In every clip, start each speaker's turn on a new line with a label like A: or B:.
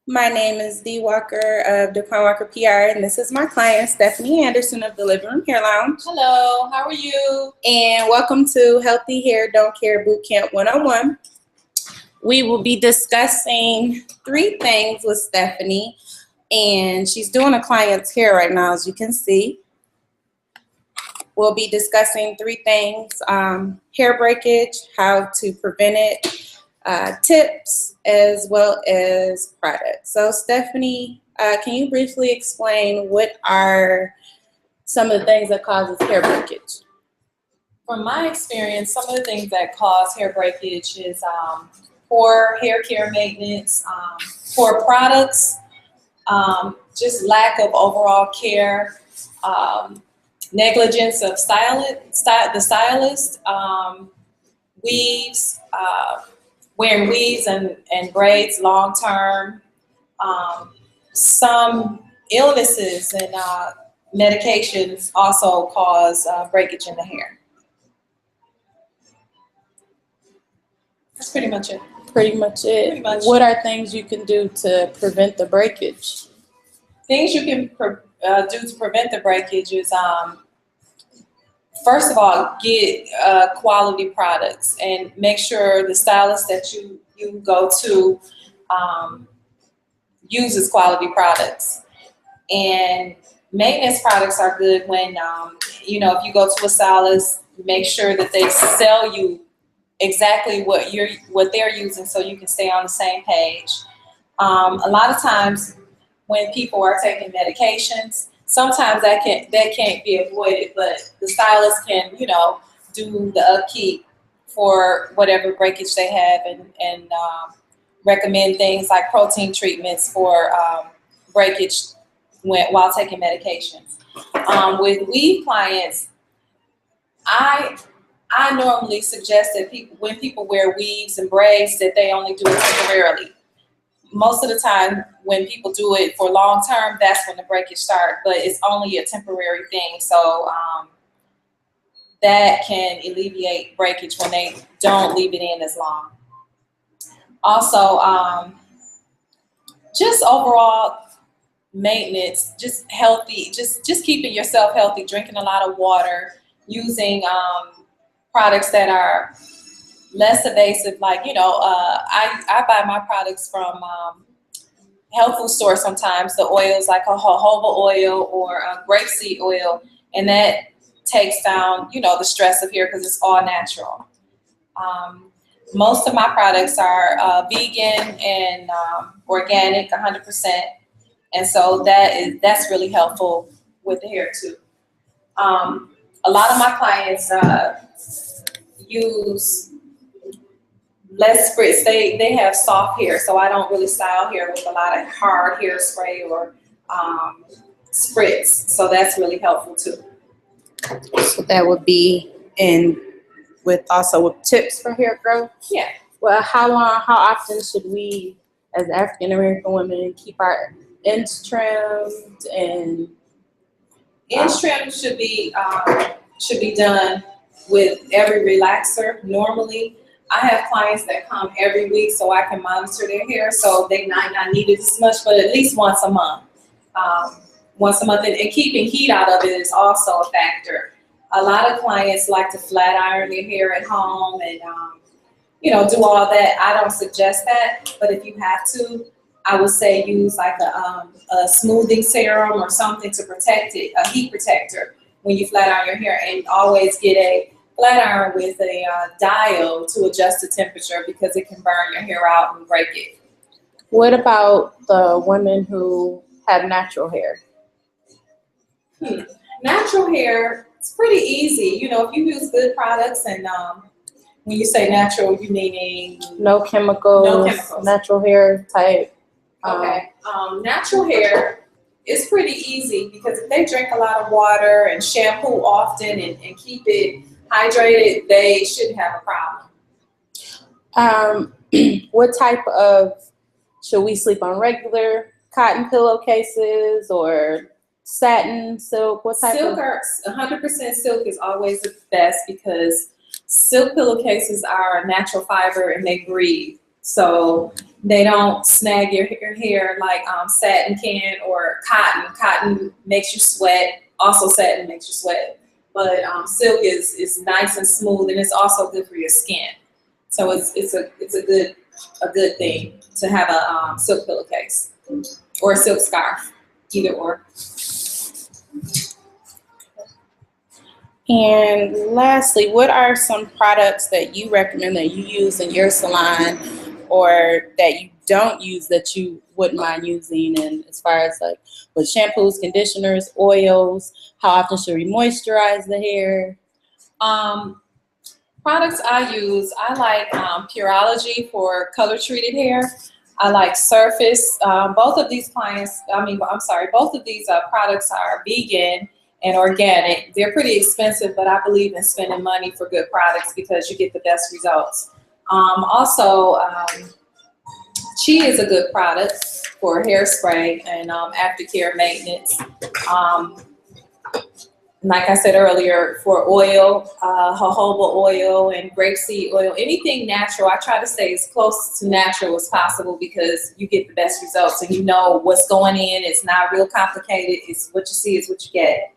A: My name is Dee Walker of Decline Walker PR, and this is my client, Stephanie Anderson of the Living Room Hair Lounge.
B: Hello, how are you?
A: And welcome to Healthy Hair Don't Care Bootcamp 101. We will be discussing 3 things with Stephanie, and she's doing a client's hair right now, as you can see. We'll be discussing 3 things: hair breakage, how to prevent it, tips, as well as products. So Stephanie, can you briefly explain what are some of the things that causes hair breakage?
B: From my experience, some of the things that cause hair breakage is poor hair care maintenance, poor products, just lack of overall care, negligence of the stylist, weaves, wearing weaves and braids long term, some illnesses and medications also cause breakage in the hair. That's pretty much it.
A: Pretty much it.
B: Pretty much.
A: What are things you can do to prevent the breakage?
B: Things you can do to prevent the breakage is, first of all, get quality products and make sure the stylist that you go to uses quality products. And maintenance products are good when, if you go to a stylist, make sure that they sell you exactly what they're using so you can stay on the same page. A lot of times when people are taking medications, sometimes that can't be avoided, but the stylist can, do the upkeep for whatever breakage they have and recommend things like protein treatments for breakage while taking medications. With weave clients, I normally suggest that when people wear weaves and braids, that they only do it temporarily. Most of the time, when people do it for long term, that's when the breakage starts, but it's only a temporary thing. So that can alleviate breakage when they don't leave it in as long. Also, just overall maintenance, just healthy, just keeping yourself healthy, drinking a lot of water, using products that are less invasive, like, I buy my products from health food stores sometimes, the oils like a jojoba oil or grapeseed oil, and that takes down, the stress of hair because it's all natural. Most of my products are vegan and organic, 100%, and so that's really helpful with the hair too. A lot of my clients use less spritz. They have soft hair, so I don't really style hair with a lot of hard hairspray or spritz. So that's really helpful too.
A: So that would be with tips for hair growth?
B: Yeah.
A: Well, how often should we, as African American women, keep our ends trimmed? And
B: ends trim should be done with every relaxer. Normally, I have clients that come every week so I can monitor their hair, so they might not need it as much, but at least once a month. And keeping heat out of it is also a factor. A lot of clients like to flat iron their hair at home and do all that. I don't suggest that, but if you have to, I would say use like a smoothing serum or something to protect it, a heat protector when you flat iron your hair, and always get a flat iron with a dial to adjust the temperature because it can burn your hair out and break it.
A: What about the women who have natural hair?
B: Natural hair, it's pretty easy. If you use good products, and when you say natural, you meaning
A: no chemicals, natural hair type.
B: Okay. Natural hair is pretty easy because if they drink a lot of water and shampoo often and keep it hydrated, they shouldn't have a problem.
A: What type of, should we sleep on regular cotton pillowcases or satin, silk? What type
B: silk? 100% silk is always the best because silk pillowcases are a natural fiber and they breathe. So They don't snag your hair like satin can or cotton. Cotton makes you sweat. Also, satin makes you sweat. But silk is nice and smooth, and it's also good for your skin. So it's a good thing to have a silk pillowcase or a silk scarf, either or.
A: And lastly, what are some products that you recommend that you use in your salon, or that you don't use that you wouldn't mind using? And as far as like with shampoos, conditioners, oils, how often should we moisturize the hair?
B: Products I use, I like Pureology for color treated hair. I like Surface. Both of these products are vegan and organic. They're pretty expensive, but I believe in spending money for good products because you get the best results. Also, Chi is a good product for hairspray and aftercare maintenance. Like I said earlier, for oil, jojoba oil and grapeseed oil, anything natural, I try to stay as close to natural as possible because you get the best results and you know what's going in. It's not real complicated. It's what you see is what you get.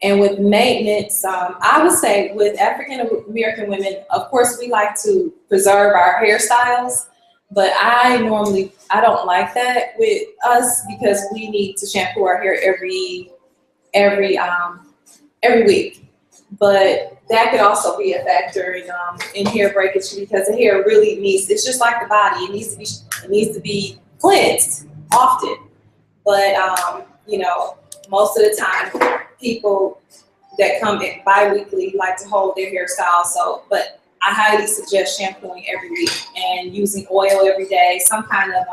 B: And with maintenance, I would say with African American women, of course, we like to preserve our hairstyles, but I don't like that with us because we need to shampoo our hair every week. But that could also be a factor in hair breakage because the hair really it's just like the body, it needs to be cleansed often. But most of the time, people that come in bi-weekly like to hold their hairstyle. But I highly suggest shampooing every week and using oil every day, some kind of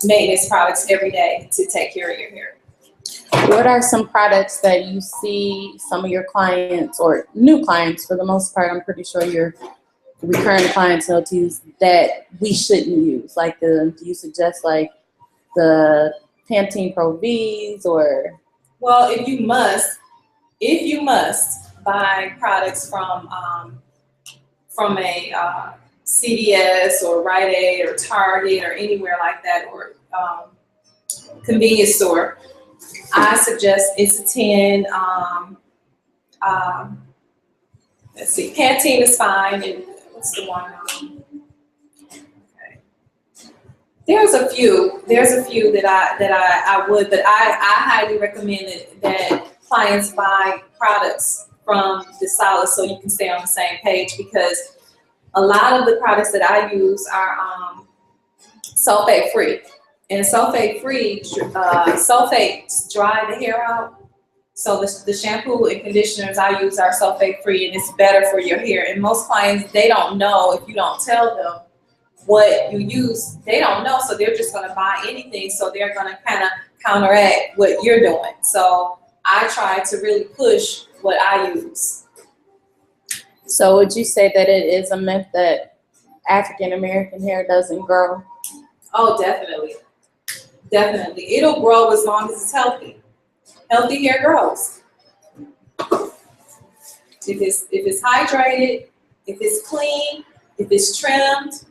B: maintenance products every day to take care of your hair.
A: What are some products that you see some of your clients or new clients, for the most part, I'm pretty sure your recurring clients know to use that we shouldn't use? Like do you suggest like the Pantene Pro V's or?
B: Well, if you must buy products from a CVS or Rite Aid or Target or anywhere like that, or convenience store, I suggest it's a 10. Let's see, Pantene is fine, and what's the one? There's a few that I would, but I highly recommend that clients buy products from the stylist so you can stay on the same page, because a lot of the products that I use are sulfate free, and sulfates dry the hair out. So the shampoo and conditioners I use are sulfate free, and it's better for your hair. And most clients, they don't know if you don't tell them what you use. They don't know, so they're just going to buy anything. So they're going to kind of counteract what you're doing. So I try to really push what I use.
A: So would you say that it is a myth that African American hair doesn't grow?
B: Oh, definitely. Definitely. It'll grow as long as it's healthy. Healthy hair grows. If it's hydrated, if it's clean, if it's trimmed,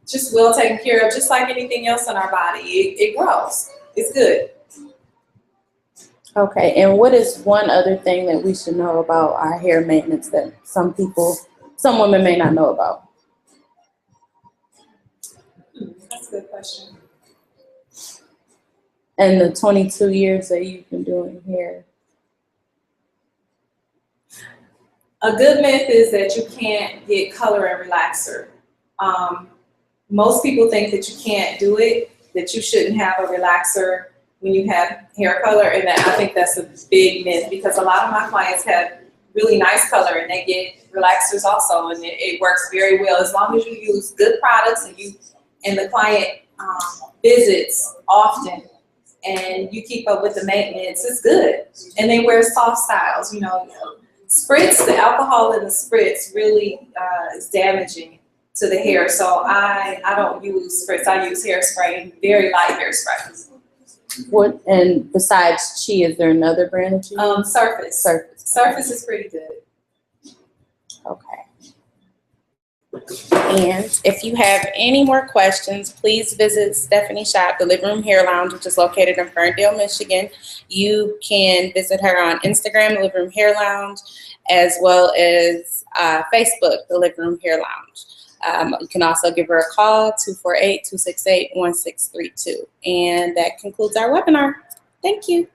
B: just well taken care of, just like anything else in our body, it grows. It's good.
A: Okay, and what is one other thing that we should know about our hair maintenance that some women may not know about?
B: That's a good question.
A: And the 22 years that you've been doing hair.
B: A good myth is that you can't get color and relaxer. Most people think that you can't do it, that you shouldn't have a relaxer when you have hair color, and I think that's a big myth, because a lot of my clients have really nice color and they get relaxers also, and it works very well as long as you use good products and the client visits often and you keep up with the maintenance. It's good. And they wear soft styles, spritz, the alcohol in the spritz really is damaging to the hair. So I don't use spritz. I use hairspray, very light hairspray.
A: What, and besides Chi, is there another brand that you use?
B: Surface.
A: Surface.
B: Surface is pretty good.
A: Okay. And if you have any more questions, please visit Stephanie's shop, the Living Room Hair Lounge, which is located in Ferndale, Michigan. You can visit her on Instagram, the Living Room Hair Lounge, as well as Facebook, the Living Room Hair Lounge. You can also give her a call, 248-268-1632. And that concludes our webinar. Thank you.